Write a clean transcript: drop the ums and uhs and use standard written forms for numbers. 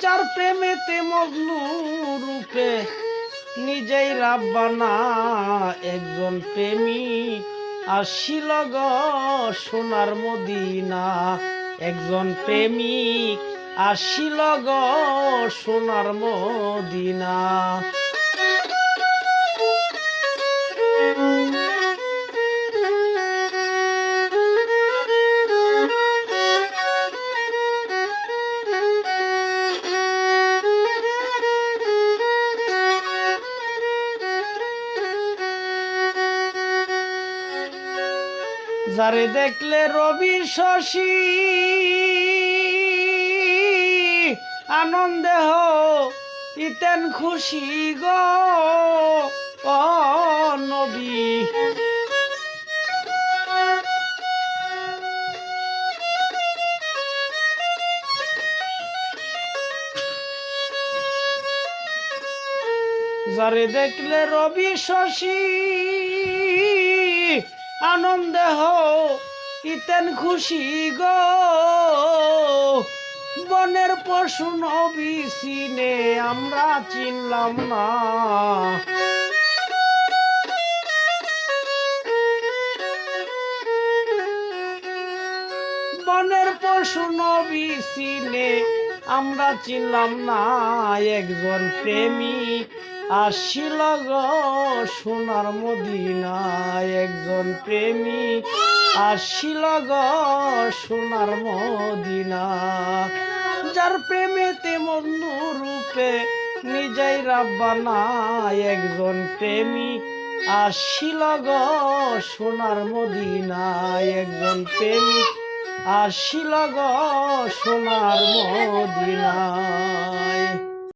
যার প্রেমেতে মজনু রূপে নিজেই রাব্বানা, একজন প্রেমিক আসিল গো সোনার মদিনা। একজন প্রেমিক আসিল গো সোনার মদিনা। যারে দেখলে রবি শশী আনন্দে ইতেন খুশি গো ও নবী। যারে দেখলে রবি শশী আনন্দে ইতেন খুশি গো, বনের পশু নবী চিনে আমরা চিনলাম না। বনের পশু নবী চিনে আমরা চিনলাম না। একজন প্রেমিক আসিল গো সোনার মদিনায়। একজন প্রেমিক আসিল গো সোনার মদিনা। যার প্রেমেতে মজনু রূপে নিজেই রাব্বানা, একজন প্রেমিক আসিল গো সোনার মদিনায়। একজন প্রেমিক আসিল গো সোনার মদিনা।